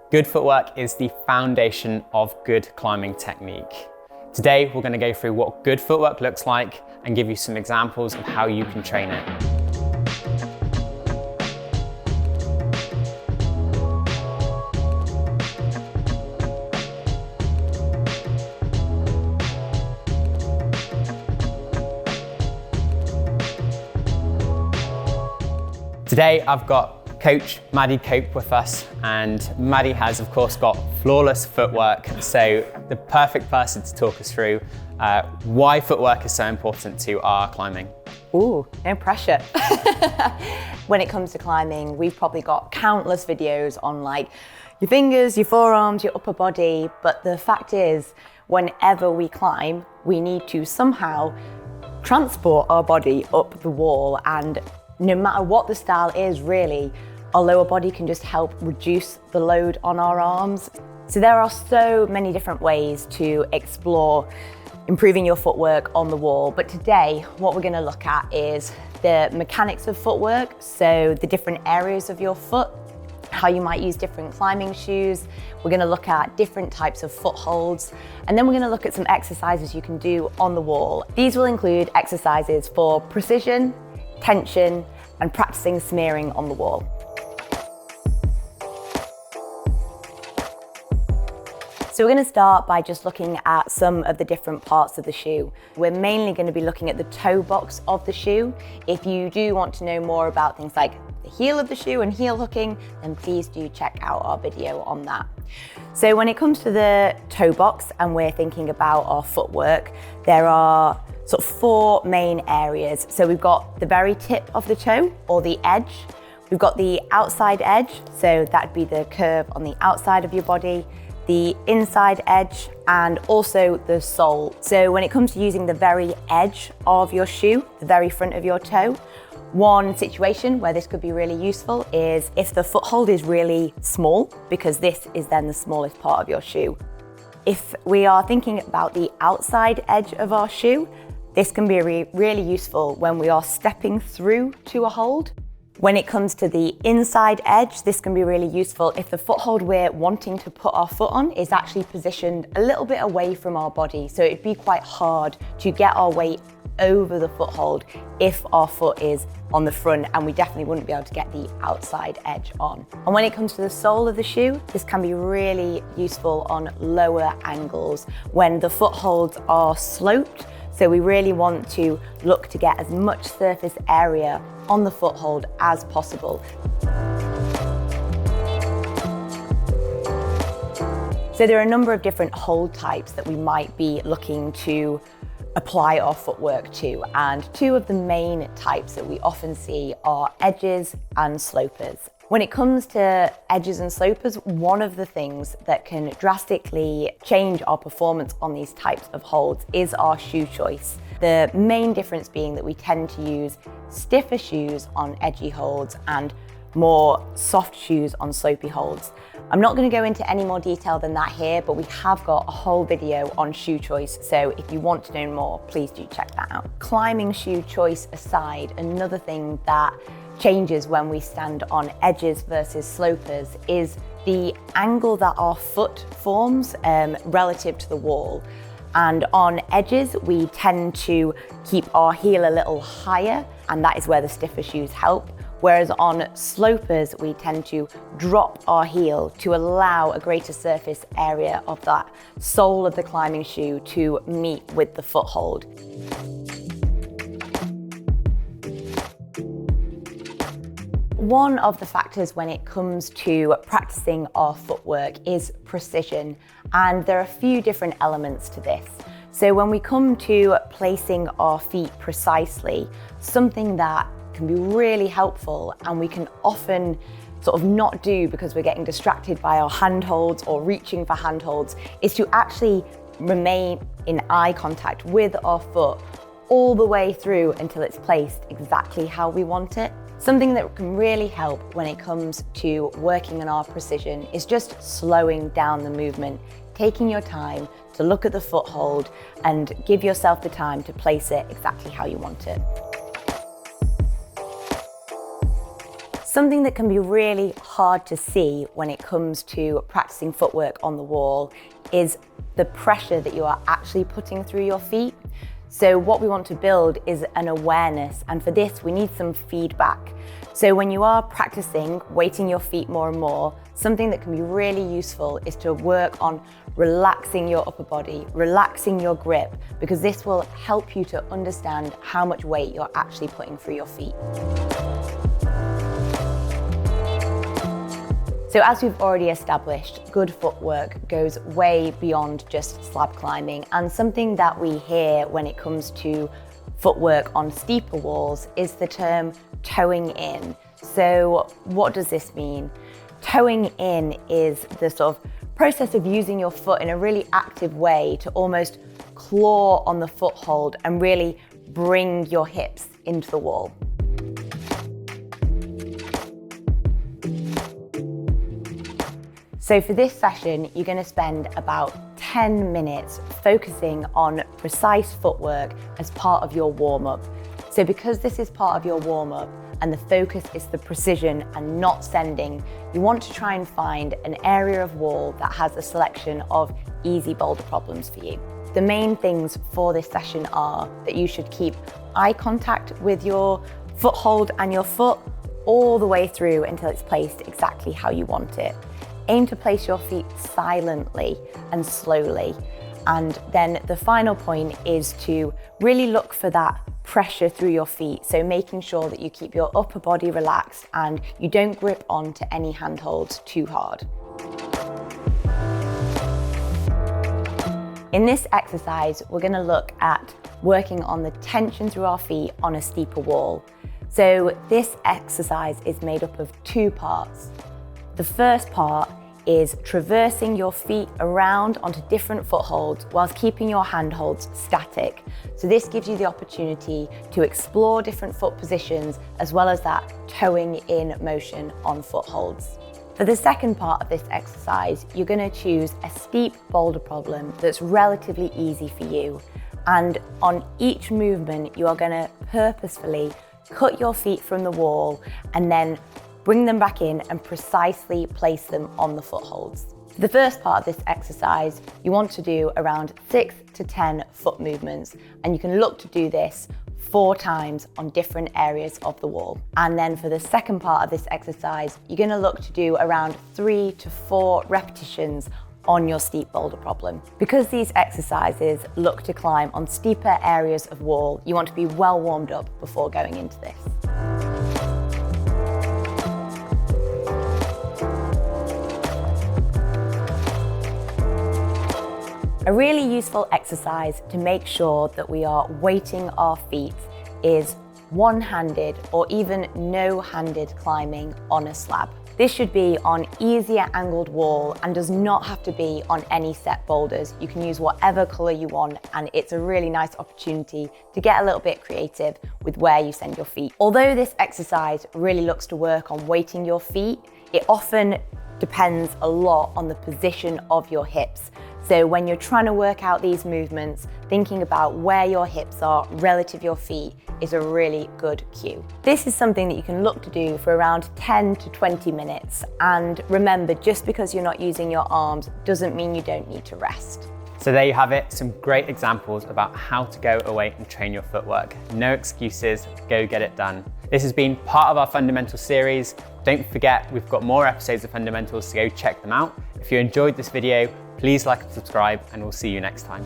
Good footwork is the foundation of good climbing technique. Today, we're going to go through what good footwork looks like and give you some examples of how you can train it. Today, I've got Coach Maddie Cope with us, and Maddie has, of course, got flawless footwork, so the perfect person to talk us through why footwork is so important to our climbing. Ooh, no pressure. When it comes to climbing, we've probably got countless videos on like your fingers, your forearms, your upper body, but the fact is, whenever we climb, we need to somehow transport our body up the wall, and no matter what the style is, really, our lower body can just help reduce the load on our arms. So there are so many different ways to explore improving your footwork on the wall. But today, what we're gonna look at is the mechanics of footwork. So the different areas of your foot, how you might use different climbing shoes. We're gonna look at different types of footholds. And then we're gonna look at some exercises you can do on the wall. These will include exercises for precision, tension, and practicing smearing on the wall. So we're going to start by just looking at some of the different parts of the shoe. We're mainly going to be looking at the toe box of the shoe. If you do want to know more about things like the heel of the shoe and heel hooking, then please do check out our video on that. So when it comes to the toe box and we're thinking about our footwork, there are sort of four main areas. So we've got the very tip of the toe, or the edge. We've got the outside edge, so that'd be the curve on the outside of your body, the inside edge, and also the sole. So when it comes to using the very edge of your shoe, the very front of your toe, one situation where this could be really useful is if the foothold is really small, because this is then the smallest part of your shoe. If we are thinking about the outside edge of our shoe, this can be really useful when we are stepping through to a hold. When it comes to the inside edge, this can be really useful if the foothold we're wanting to put our foot on is actually positioned a little bit away from our body. So it'd be quite hard to get our weight over the foothold if our foot is on the front, and we definitely wouldn't be able to get the outside edge on. And when it comes to the sole of the shoe, this can be really useful on lower angles when the footholds are sloped. So we really want to look to get as much surface area on the foothold as possible. So there are a number of different hold types that we might be looking to apply our footwork to, and two of the main types that we often see are edges and slopers. When it comes to edges and slopers, one of the things that can drastically change our performance on these types of holds is our shoe choice. The main difference being that we tend to use stiffer shoes on edgy holds and more soft shoes on slopey holds. I'm not going to go into any more detail than that here, but we have got a whole video on shoe choice, so if you want to know more, please do check that out. Climbing shoe choice aside, another thing that changes when we stand on edges versus slopers is the angle that our foot forms relative to the wall. And on edges, we tend to keep our heel a little higher, and that is where the stiffer shoes help. Whereas on slopers, we tend to drop our heel to allow a greater surface area of that sole of the climbing shoe to meet with the foothold. One of the factors when it comes to practicing our footwork is precision, and there are a few different elements to this. So when we come to placing our feet precisely, something that can be really helpful and we can often sort of not do because we're getting distracted by our handholds or reaching for handholds is to actually remain in eye contact with our foot all the way through until it's placed exactly how we want it. Something that can really help when it comes to working on our precision is just slowing down the movement, taking your time to look at the foothold and give yourself the time to place it exactly how you want it. Something that can be really hard to see when it comes to practicing footwork on the wall is the pressure that you are actually putting through your feet. So what we want to build is an awareness, and for this we need some feedback. So when you are practicing weighting your feet more and more, something that can be really useful is to work on relaxing your upper body, relaxing your grip, because this will help you to understand how much weight you're actually putting through your feet. So as we've already established, good footwork goes way beyond just slab climbing, and something that we hear when it comes to footwork on steeper walls is the term toeing in. So what does this mean? Toeing in is the sort of process of using your foot in a really active way to almost claw on the foothold and really bring your hips into the wall. So for this session, you're going to spend about 10 minutes focusing on precise footwork as part of your warm-up. So because this is part of your warm-up and the focus is the precision and not sending, you want to try and find an area of wall that has a selection of easy boulder problems for you. The main things for this session are that you should keep eye contact with your foothold and your foot all the way through until it's placed exactly how you want it. Aim to place your feet silently and slowly. And then the final point is to really look for that pressure through your feet. So making sure that you keep your upper body relaxed and you don't grip onto any handholds too hard. In this exercise, we're going to look at working on the tension through our feet on a steeper wall. So this exercise is made up of two parts. The first part is traversing your feet around onto different footholds whilst keeping your handholds static. So this gives you the opportunity to explore different foot positions as well as that toeing in motion on footholds. For the second part of this exercise, you're going to choose a steep boulder problem that's relatively easy for you. And on each movement, you are going to purposefully cut your feet from the wall and then bring them back in and precisely place them on the footholds. For the first part of this exercise, you want to do around 6 to 10 foot movements, and you can look to do this 4 times on different areas of the wall. And then for the second part of this exercise, you're going to look to do around 3 to 4 repetitions on your steep boulder problem. Because these exercises look to climb on steeper areas of wall, you want to be well warmed up before going into this. A really useful exercise to make sure that we are weighting our feet is one-handed or even no-handed climbing on a slab. This should be on easier angled wall and does not have to be on any set boulders. You can use whatever color you want, and it's a really nice opportunity to get a little bit creative with where you send your feet. Although this exercise really looks to work on weighting your feet, it often depends a lot on the position of your hips. So when you're trying to work out these movements, thinking about where your hips are relative to your feet is a really good cue. This is something that you can look to do for around 10 to 20 minutes. And remember, just because you're not using your arms doesn't mean you don't need to rest. So there you have it, some great examples about how to go away and train your footwork. No excuses, go get it done. This has been part of our Fundamentals series. Don't forget, we've got more episodes of Fundamentals, so go check them out. If you enjoyed this video, please like and subscribe, and we'll see you next time.